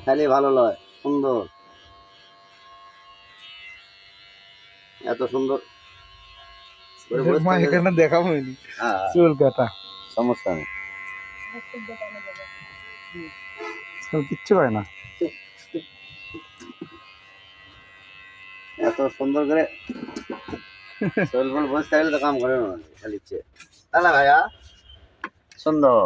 খালি ভালো লয়, সুন্দর, এত সুন্দর করে বসে মা থাকে যে। এখানে দেখাবো নি হ্যাঁ, চুল কাটা সমস্যা নেই। চুল কিচ্ছু করে না। এত সুন্দর করে শরীর ফল বসে থাকলে তো কাম করে না, খালি ইচ্ছে তাহলে ভাইয়া সুন্দর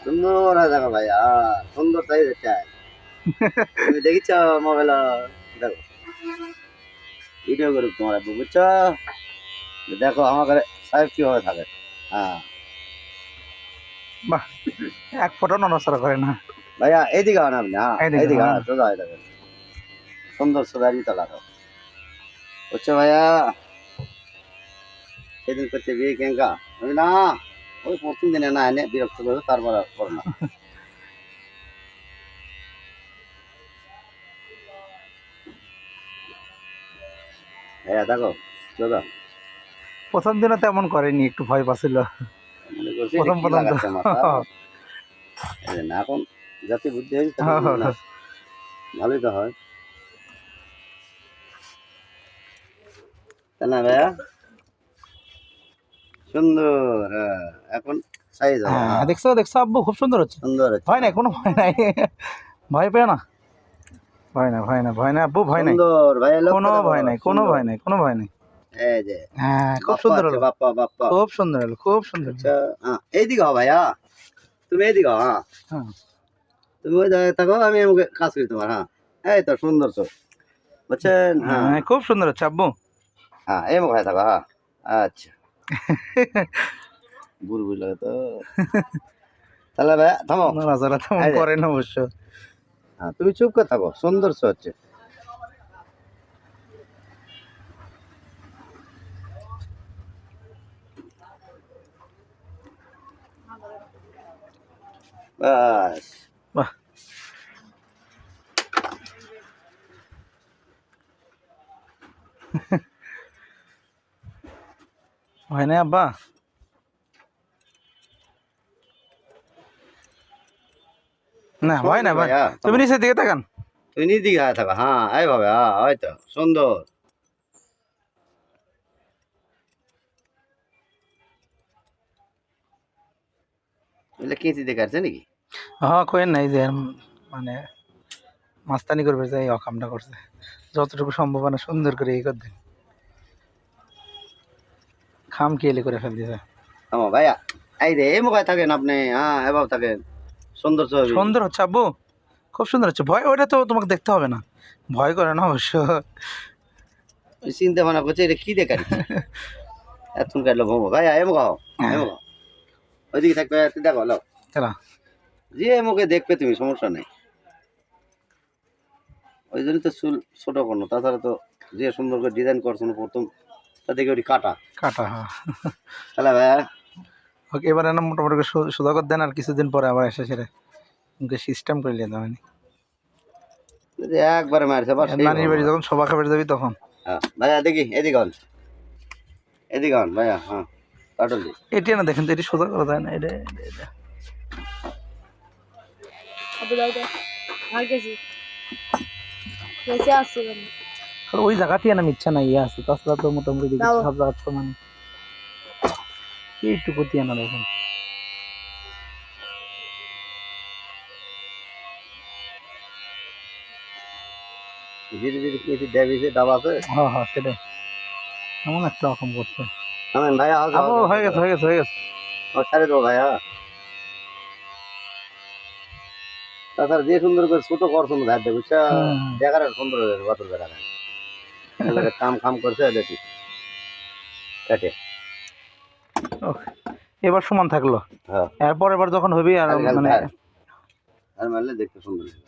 সুন্দর আছে দেখো ভাইয়া, সুন্দর চাই চাই। তুমি দেখিছ মোবাইল, দেখো ভিডিও করুক তোমার আব্বু, বুঝছো? দেখো আমার ঘরে সাহেব কিভাবে থাকে। হ্যাঁ বাহ, এক ফোঁটা নড়াচড়া করে না। ভাইয়া এইদিকে হন আপনি, হ্যাঁ এইদিকে, এইদিকে, হ্যাঁ। হ্যাঁ সোজা হয়ে থাকেন, সুন্দর সোজা জুতা লাগো, বুঝছো ভাইয়া? সেদিন করছে বিয়ে কেঙ্কা, আমি না ওই প্রথম দিনে না এনে বিরক্ত করবে, তারপর আর করো না। হ্যাঁ দেখো সোজা, প্রথম দিনও তেমন করেনি, একটু ভয় পাচ্ছিল মনে করছি এটা প্রথম কি প্রথম তো। লাগাচ্ছে মাথা। এই না এখন যাতে বুদ্ধি হয়েছে তাতে বুঝবে না, ভালোই তো হয়, তাই না ভাইয়া? সুন্দর, হ্যাঁ এখন সাইজ হবে, হ্যাঁ, হ্যাঁ দেখছো দেখছো আব্বু, খুব সুন্দর হচ্ছে। সুন্দর হচ্ছে, ভয় নাই, কোনো ভয় নাই। ভয় পেও না, ভয় না, ভয় না, ভয় না আব্বু, ভয় নাই, সুন্দর ভাইয়া, লোক কোনো ভয় নাই, কোনো ভয় নাই, কোনো ভয় নাই। এই যে হ্যাঁ, খুব বাপ্পা সুন্দর আছে, হলো, বাপ্পা বাপ্পা। খুব সুন্দর হলো, খুব সুন্দর হলো। আচ্ছা হ্যাঁ এইদিকে হও ভাইয়া, তুমি এইদিকে হও, হ্যাঁ হ্যাঁ, তুমি ওই জায়গায় থাকো, আমি আমাকে কাজ করি তোমার, হ্যাঁ এই তো সুন্দর তো, বুঝছেন? হ্যাঁ হ্যাঁ, খুব সুন্দর হচ্ছে আব্বু। হ্যাঁ এই মুখ হয়ে থাকো, হ্যাঁ আচ্ছা বুড় লাগে তো, তাহলে ভাইয়া থামো। নড়াচড়া তেমন এই যে, করেন অবশ্য। হ্যাঁ তুমি চুপ করে থাকো, সুন্দর হচ্ছে। বাস বাহ, ভয় নাই আব্বা, না ভয় না, ভয়। ভাইয়া তুমি থামো, নিচের দিকে তাকান। তুমি নিদিকে হয়ে থাকো, হ্যাঁ এইভাবে, হ্যাঁ ওই তো সুন্দর। এগুলো কেঁচি দেখে আসছে নাকি? হ্যাঁ, কোয়েন নাই যে মানে মাস্তানি করবে যে এই অকামটা করছে, যতটুকু সম্ভাবনা সুন্দর করে এই করে দিন, খাম খেয়ে করে ফেল দিয়েছে। থামো ভাইয়া, এই রে এই মুখায় থাকেন আপনি, হ্যাঁ এভাবে থাকেন, সুন্দর ছবি। সুন্দর হচ্ছে আব্বু, খুব সুন্দর হচ্ছে। ভয় ওটা তো তোমাকে দেখতে হবে না, ভয় করে না অবশ্য। চিন্তা ভাবনা করছে এটা কি দেখা দিচ্ছে, এতক্ষণ কাটলো ঘুমো ভাইয়া, এমন খাও, এমন খাও, ওইদিকে থাকবে, দেখো লো, চলা, যে মুখে দেখবে তুমি, সমস্যা নেই। ওই জন্য তো চুল ছোট কোনো, তাছাড়া তো যে সুন্দর করে ডিজাইন করছো প্রথম, তা দেখে ওটি কাটা। কাটা, হ্যাঁ। তাহলে ভাইয়া ওকে, এবারে না মোটামুটি করে সোজা করে দেন, আর কিছুদিন পরে আবার এসে সেরে ওকে সিস্টেম করে নিয়ে যাবেন। যদি একবারে মারছে বা সেই নানির বাড়ি যখন সভা খাবার যাবি তখন। হ্যাঁ ভাইয়া দেখি এদিকে হন, এদিকে হন ভাইয়া, হ্যাঁ কাটল দি। এটি না দেখেন তো, এটি সোজা করা যায় না, এটা এটা। আর ওই জায়গাতেই না ইচ্ছা নাই ইয়ে আছে, তাছাড়া তো মোটামুটি দেখি সব জায়গা সমান। এইটুকু দিয়ে না দেখেন, ধীরে ধীরে কেঁচি ডেবিছে ডাব আছে। হ্যাঁ হ্যাঁ, সেটাই, এমন একটা রকম করছে। থামেন ভাইয়া, আবু, হয়ে গেছে, হয়ে গেছে, হয়ে গেছে। ও ছাড়ে দেবো ভাইয়া, তাছাড়া যে সুন্দর করে ছোট করছো না ধার বুঝছা, দেখার সুন্দর হয়ে গেছে বাতুর বেড়া, কাম খাম করছে দেখি কাটে। এবার সমান থাকলো, হ্যাঁ এরপর এবার যখন হবি আর খালি খালি মানে ধার, আর মারলে দেখতে সুন্দর লাগে।